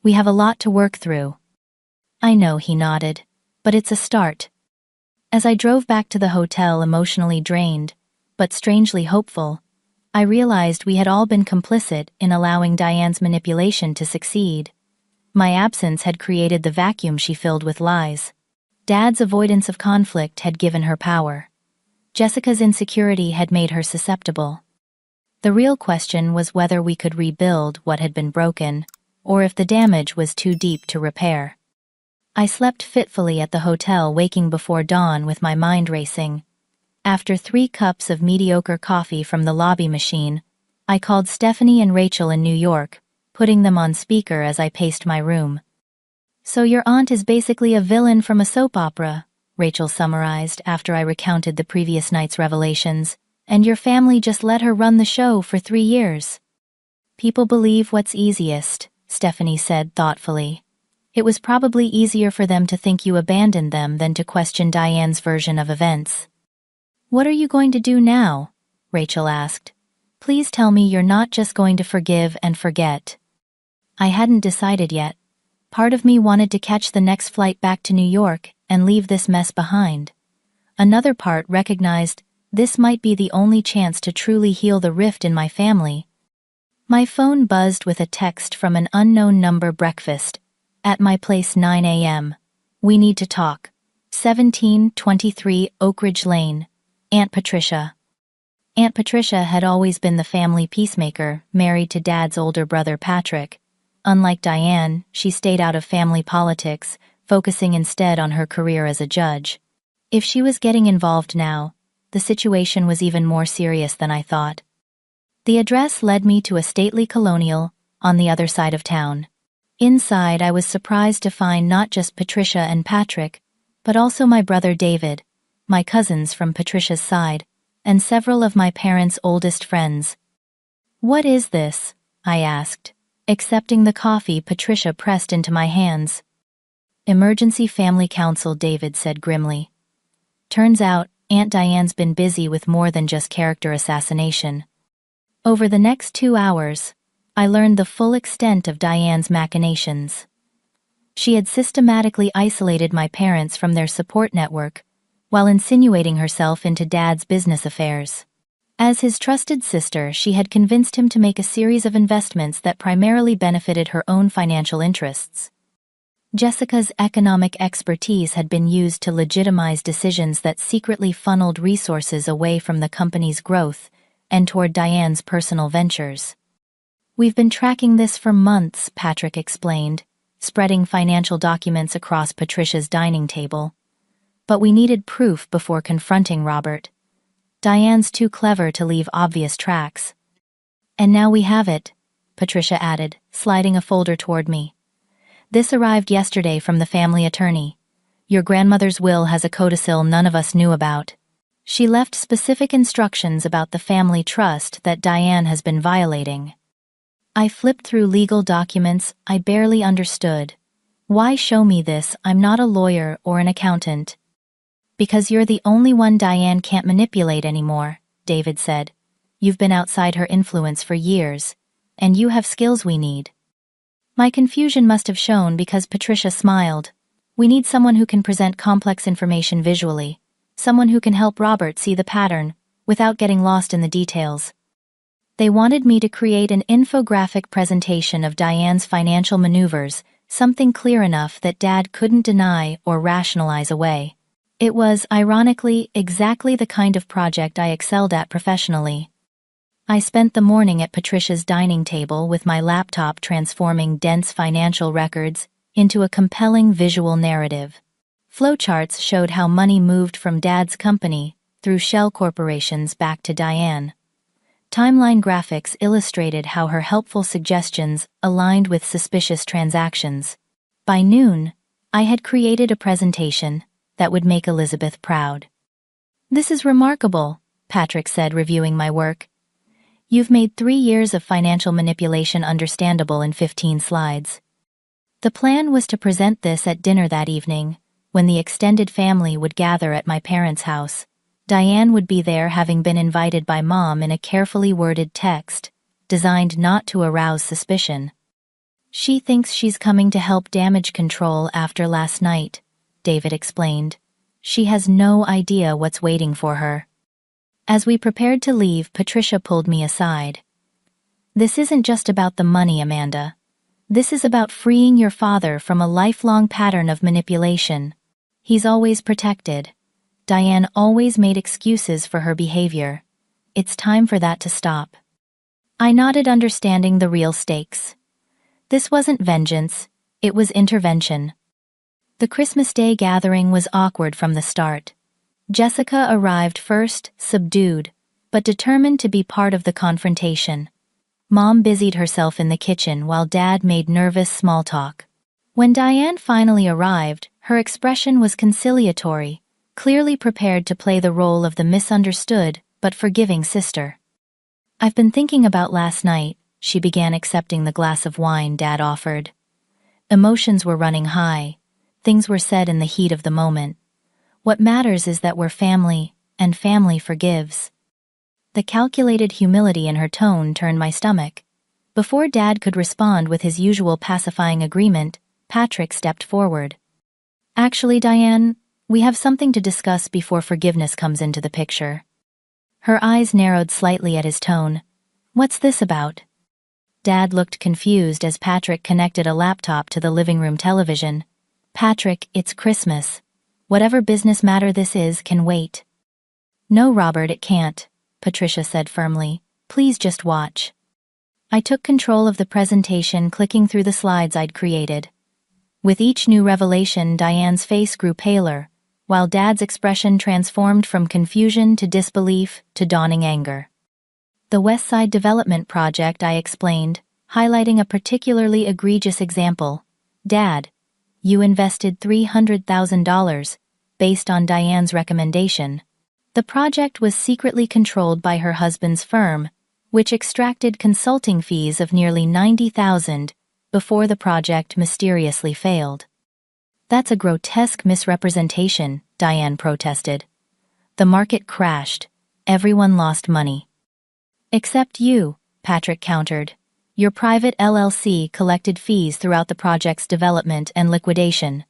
We have a lot to work through. I know, he nodded. But it's a start. As I drove back to the hotel emotionally drained, but strangely hopeful, I realized we had all been complicit in allowing Diane's manipulation to succeed. My absence had created the vacuum she filled with lies. Dad's avoidance of conflict had given her power. Jessica's insecurity had made her susceptible. The real question was whether we could rebuild what had been broken, or if the damage was too deep to repair. I slept fitfully at the hotel, waking before dawn with my mind racing. After 3 cups of mediocre coffee from the lobby machine, I called Stephanie and Rachel in New York, putting them on speaker as I paced my room. "So your aunt is basically a villain from a soap opera," Rachel summarized after I recounted the previous night's revelations, "and your family just let her run the show for 3 years." "People believe what's easiest," Stephanie said thoughtfully. "It was probably easier for them to think you abandoned them than to question Diane's version of events." "What are you going to do now?" Rachel asked. "Please tell me you're not just going to forgive and forget." I hadn't decided yet. Part of me wanted to catch the next flight back to New York and leave this mess behind. Another part recognized this might be the only chance to truly heal the rift in my family. My phone buzzed with a text from an unknown number. "Breakfast. At my place 9 a.m. We need to talk. 1723 Oak Ridge Lane. Aunt Patricia." Aunt Patricia had always been the family peacemaker, married to Dad's older brother Patrick. Unlike Diane, she stayed out of family politics, focusing instead on her career as a judge. If she was getting involved now, the situation was even more serious than I thought. The address led me to a stately colonial on the other side of town. Inside, I was surprised to find not just Patricia and Patrick, but also my brother David, my cousins from Patricia's side, and several of my parents' oldest friends. "What is this?" I asked, accepting the coffee Patricia pressed into my hands. "Emergency Family Council," David said grimly. "Turns out, Aunt Diane's been busy with more than just character assassination." Over the next 2 hours, I learned the full extent of Diane's machinations. She had systematically isolated my parents from their support network, while insinuating herself into Dad's business affairs. As his trusted sister, she had convinced him to make a series of investments that primarily benefited her own financial interests. Jessica's economic expertise had been used to legitimize decisions that secretly funneled resources away from the company's growth and toward Diane's personal ventures. "We've been tracking this for months," Patrick explained, spreading financial documents across Patricia's dining table. "But we needed proof before confronting Robert. Diane's too clever to leave obvious tracks." "And now we have it," Patricia added, sliding a folder toward me. "This arrived yesterday from the family attorney. Your grandmother's will has a codicil none of us knew about. She left specific instructions about the family trust that Diane has been violating." I flipped through legal documents I barely understood. "Why show me this? I'm not a lawyer or an accountant." "Because you're the only one Diane can't manipulate anymore," David said. "You've been outside her influence for years, and you have skills we need." My confusion must have shown because Patricia smiled. "We need someone who can present complex information visually, someone who can help Robert see the pattern without getting lost in the details." They wanted me to create an infographic presentation of Diane's financial maneuvers, something clear enough that Dad couldn't deny or rationalize away. It was, ironically, exactly the kind of project I excelled at professionally. I spent the morning at Patricia's dining table with my laptop transforming dense financial records into a compelling visual narrative. Flowcharts showed how money moved from Dad's company through shell corporations back to Diane. Timeline graphics illustrated how her helpful suggestions aligned with suspicious transactions. By noon, I had created a presentation that would make Elizabeth proud. "This is remarkable," Patrick said, reviewing my work. "You've made 3 years of financial manipulation understandable in 15 slides." The plan was to present this at dinner that evening, when the extended family would gather at my parents' house. Diane would be there, having been invited by Mom in a carefully worded text, designed not to arouse suspicion. She thinks she's coming to help damage control after last night, David explained. She has no idea what's waiting for her. As we prepared to leave, Patricia pulled me aside. This isn't just about the money, Amanda. This is about freeing your father from a lifelong pattern of manipulation. He's always protected. Diane always made excuses for her behavior. It's time for that to stop. I nodded, understanding the real stakes. This wasn't vengeance, it was intervention. The Christmas Day gathering was awkward from the start. Jessica arrived first, subdued, but determined to be part of the confrontation. Mom busied herself in the kitchen while Dad made nervous small talk. When Diane finally arrived, her expression was conciliatory, clearly prepared to play the role of the misunderstood but forgiving sister. I've been thinking about last night, she began, accepting the glass of wine Dad offered. Emotions were running high. Things were said in the heat of the moment. What matters is that we're family, and family forgives. The calculated humility in her tone turned my stomach. Before Dad could respond with his usual pacifying agreement, Patrick stepped forward. Actually, Diane, we have something to discuss before forgiveness comes into the picture. Her eyes narrowed slightly at his tone. What's this about? Dad looked confused as Patrick connected a laptop to the living room television. Patrick, it's Christmas. Whatever business matter this is can wait. No, Robert, it can't, Patricia said firmly. Please just watch. I took control of the presentation, clicking through the slides I'd created. With each new revelation, Diane's face grew paler, while Dad's expression transformed from confusion to disbelief to dawning anger. The West Side Development Project, I explained, highlighting a particularly egregious example. Dad, you invested $300,000, based on Diane's recommendation. The project was secretly controlled by her husband's firm, which extracted consulting fees of nearly $90,000 before the project mysteriously failed. That's a grotesque misrepresentation, Diane protested. The market crashed. Everyone lost money. Except you, Patrick countered. Your private LLC collected fees throughout the project's development and liquidation.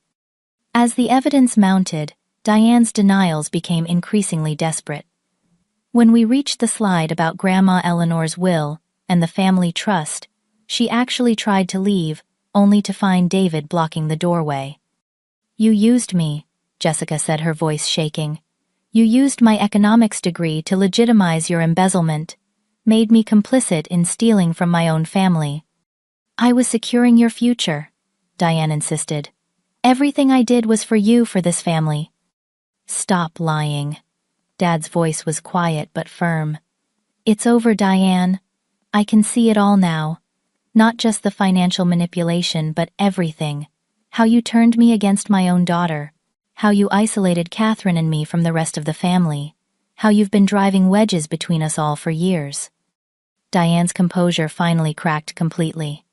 As the evidence mounted, Diane's denials became increasingly desperate. When we reached the slide about Grandma Eleanor's will and the family trust, she actually tried to leave, only to find David blocking the doorway. You used me, Jessica said, her voice shaking. You used my economics degree to legitimize your embezzlement, made me complicit in stealing from my own family. I was securing your future, Diane insisted. Everything I did was for you, for this family. Stop lying. Dad's voice was quiet but firm. It's over, Diane. I can see it all now. Not just the financial manipulation, but everything. How you turned me against my own daughter. How you isolated Catherine and me from the rest of the family. How you've been driving wedges between us all for years. Diane's composure finally cracked completely.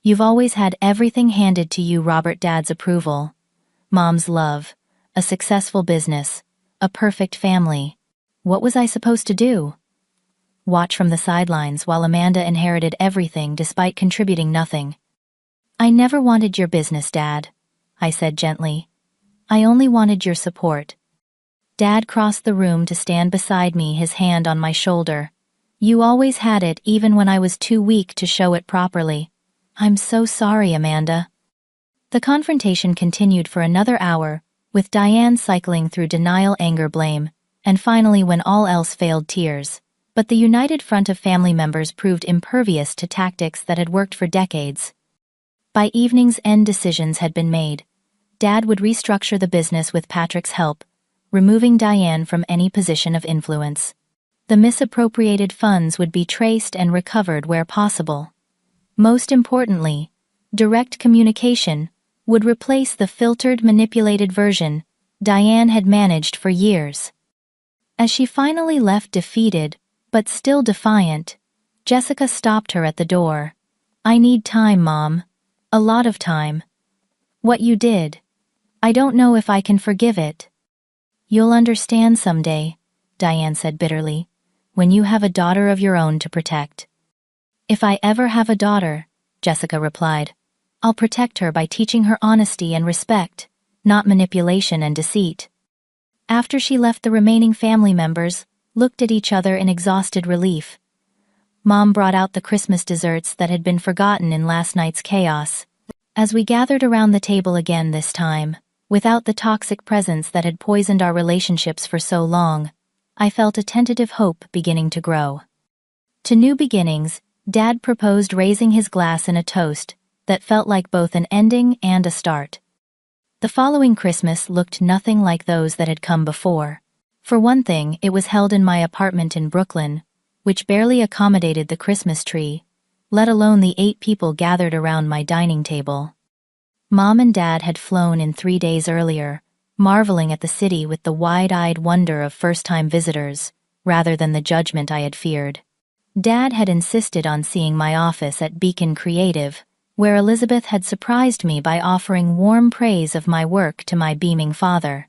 You've always had everything handed to you, Robert. Dad's approval. Mom's love. A successful business. A perfect family. What was I supposed to do? Watch from the sidelines while Amanda inherited everything despite contributing nothing. I never wanted your business, Dad, I said gently. I only wanted your support. Dad crossed the room to stand beside me, his hand on my shoulder. You always had it, even when I was too weak to show it properly. I'm so sorry, Amanda. The confrontation continued for another hour, with Diane cycling through denial, anger, blame, and finally, when all else failed, tears. But the united front of family members proved impervious to tactics that had worked for decades. By evening's end, decisions had been made. Dad would restructure the business with Patrick's help, removing Diane from any position of influence. The misappropriated funds would be traced and recovered where possible. Most importantly, direct communication would replace the filtered, manipulated version Diane had managed for years. As she finally left, defeated, but still defiant, Jessica stopped her at the door. I need time, Mom. A lot of time. What you did. I don't know if I can forgive it. You'll understand someday, Diane said bitterly, when you have a daughter of your own to protect. If I ever have a daughter, Jessica replied, I'll protect her by teaching her honesty and respect, not manipulation and deceit." After she left, the remaining family members looked at each other in exhausted relief. Mom brought out the Christmas desserts that had been forgotten in last night's chaos. As we gathered around the table again this time, without the toxic presence that had poisoned our relationships for so long, I felt a tentative hope beginning to grow. To new beginnings, Dad proposed raising his glass in a toast that felt like both an ending and a start. The following Christmas looked nothing like those that had come before. For one thing, it was held in my apartment in Brooklyn, which barely accommodated the Christmas tree, let alone the 8 people gathered around my dining table. Mom and Dad had flown in 3 days earlier, marveling at the city with the wide-eyed wonder of first-time visitors, rather than the judgment I had feared. Dad had insisted on seeing my office at Beacon Creative, where Elizabeth had surprised me by offering warm praise of my work to my beaming father.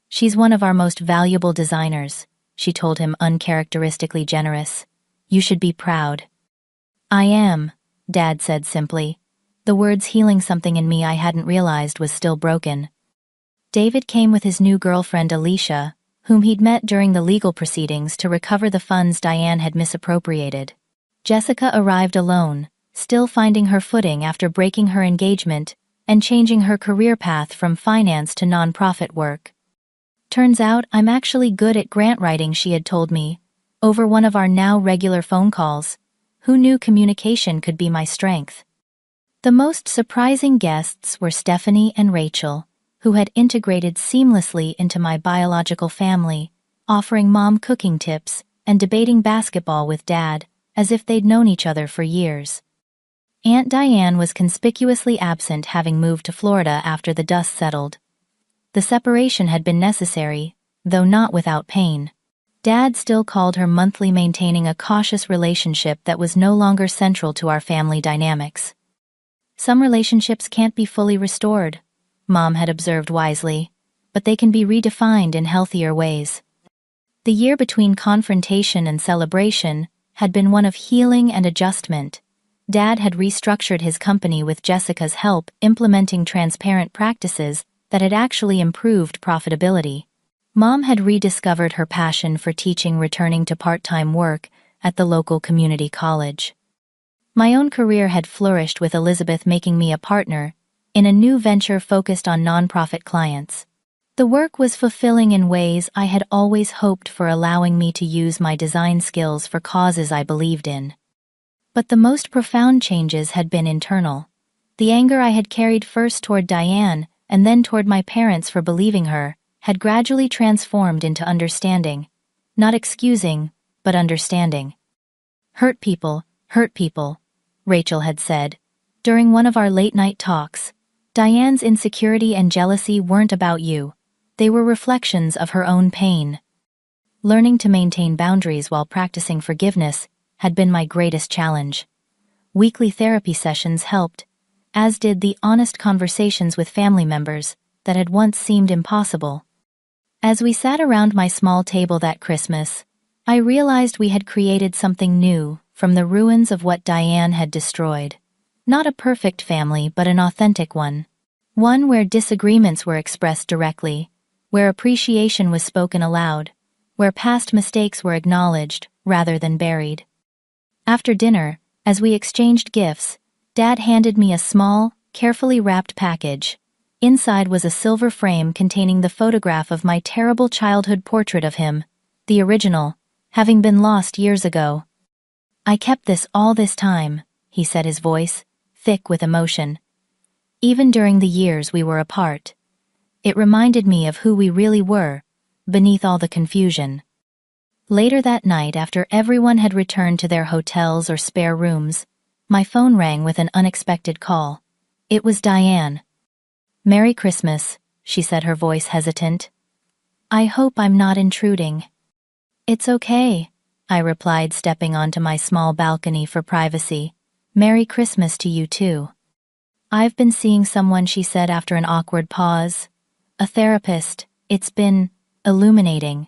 "She's one of our most valuable designers," she told him, uncharacteristically generous. "You should be proud." "I am," Dad said simply, the words healing something in me I hadn't realized was still broken. David came with his new girlfriend Alicia, whom he'd met during the legal proceedings to recover the funds Diane had misappropriated. Jessica arrived alone, still finding her footing after breaking her engagement and changing her career path from finance to nonprofit work. "Turns out I'm actually good at grant writing," she had told me, over one of our now regular phone calls. Who knew communication could be my strength? The most surprising guests were Stephanie and Rachel, who had integrated seamlessly into my biological family, offering Mom cooking tips and debating basketball with Dad, as if they'd known each other for years. Aunt Diane was conspicuously absent, having moved to Florida after the dust settled. The separation had been necessary, though not without pain. Dad still called her monthly, maintaining a cautious relationship that was no longer central to our family dynamics. "Some relationships can't be fully restored," Mom had observed wisely, "but they can be redefined in healthier ways." The year between confrontation and celebration had been one of healing and adjustment. Dad had restructured his company with Jessica's help, implementing transparent practices that had actually improved profitability. Mom had rediscovered her passion for teaching, returning to part-time work at the local community college. My own career had flourished, with Elizabeth making me a partner in a new venture focused on nonprofit clients. The work was fulfilling in ways I had always hoped for, allowing me to use my design skills for causes I believed in. But the most profound changes had been internal. The anger I had carried first toward Diane and then toward my parents for believing her had gradually transformed into understanding. Not excusing, but understanding. Hurt people," Rachel had said during one of our late-night talks. "Diane's insecurity and jealousy weren't about you. They were reflections of her own pain." Learning to maintain boundaries while practicing forgiveness had been my greatest challenge. Weekly therapy sessions helped, as did the honest conversations with family members that had once seemed impossible. As we sat around my small table that Christmas, I realized we had created something new from the ruins of what Diane had destroyed. Not a perfect family, but an authentic one. One where disagreements were expressed directly, where appreciation was spoken aloud, where past mistakes were acknowledged rather than buried. After dinner, as we exchanged gifts, Dad handed me a small, carefully wrapped package. Inside was a silver frame containing the photograph of my terrible childhood portrait of him, the original, having been lost years ago. "I kept this all this time," he said, his voice thick with emotion. "Even during the years we were apart. It reminded me of who we really were, beneath all the confusion." Later that night, after everyone had returned to their hotels or spare rooms, my phone rang with an unexpected call. It was Diane. "Merry Christmas," she said, her voice hesitant. "I hope I'm not intruding." "It's okay," I replied, stepping onto my small balcony for privacy. "Merry Christmas to you too." "I've been seeing someone," she said after an awkward pause. "A therapist. It's been illuminating."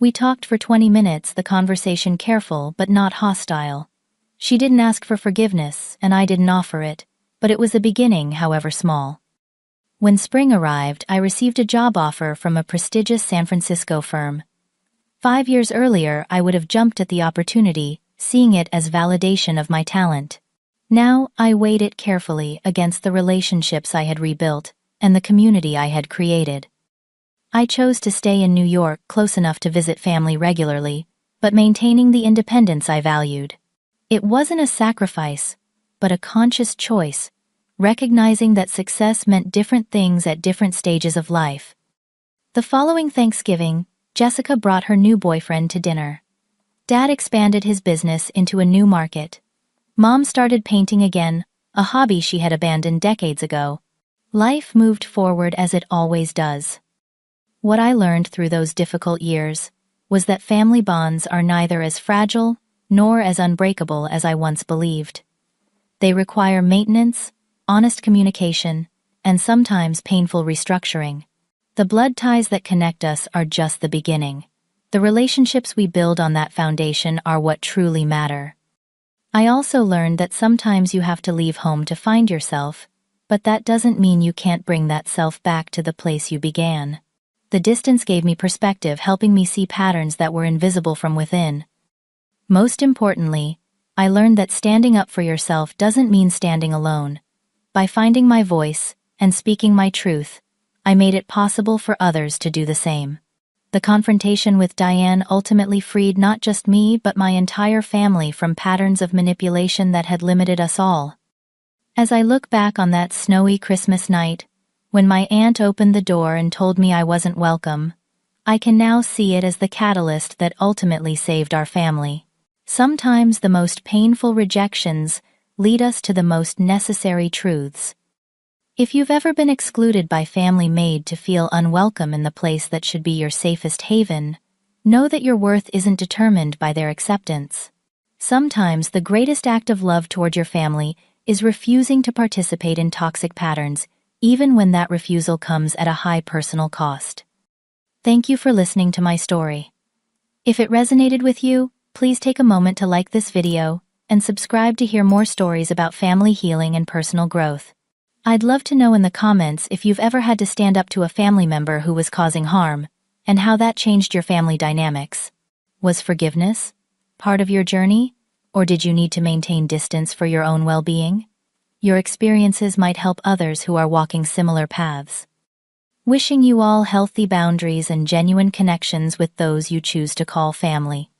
We talked for 20 minutes, the conversation careful but not hostile. She didn't ask for forgiveness, and I didn't offer it. but it was a beginning, however small. When spring arrived, I received a job offer from a prestigious San Francisco firm. 5 years earlier, I would have jumped at the opportunity, seeing it as validation of my talent. Now, I weighed it carefully against the relationships I had rebuilt and the community I had created. I chose to stay in New York, close enough to visit family regularly, but maintaining the independence I valued. It wasn't a sacrifice, but a conscious choice, recognizing that success meant different things at different stages of life. The following Thanksgiving, Jessica brought her new boyfriend to dinner. Dad expanded his business into a new market. Mom started painting again, a hobby she had abandoned decades ago. Life moved forward as it always does. What I learned through those difficult years was that family bonds are neither as fragile nor as unbreakable as I once believed. They require maintenance, honest communication, and sometimes painful restructuring. The blood ties that connect us are just the beginning. The relationships we build on that foundation are what truly matter. I also learned that sometimes you have to leave home to find yourself, but that doesn't mean you can't bring that self back to the place you began. The distance gave me perspective, helping me see patterns that were invisible from within. Most importantly, I learned that standing up for yourself doesn't mean standing alone. By finding my voice and speaking my truth, I made it possible for others to do the same. The confrontation with Diane ultimately freed not just me but my entire family from patterns of manipulation that had limited us all. As I look back on that snowy Christmas night, when my aunt opened the door and told me I wasn't welcome, I can now see it as the catalyst that ultimately saved our family. Sometimes the most painful rejections lead us to the most necessary truths. If you've ever been excluded by family made to feel unwelcome in the place that should be your safest haven, know that your worth isn't determined by their acceptance. Sometimes the greatest act of love toward your family is refusing to participate in toxic patterns, even when that refusal comes at a high personal cost. Thank you for listening to my story. If it resonated with you, please take a moment to like this video and subscribe to hear more stories about family healing and personal growth. I'd love to know in the comments if you've ever had to stand up to a family member who was causing harm, and how that changed your family dynamics. Was forgiveness part of your journey, or did you need to maintain distance for your own well-being? Your experiences might help others who are walking similar paths. Wishing you all healthy boundaries and genuine connections with those you choose to call family.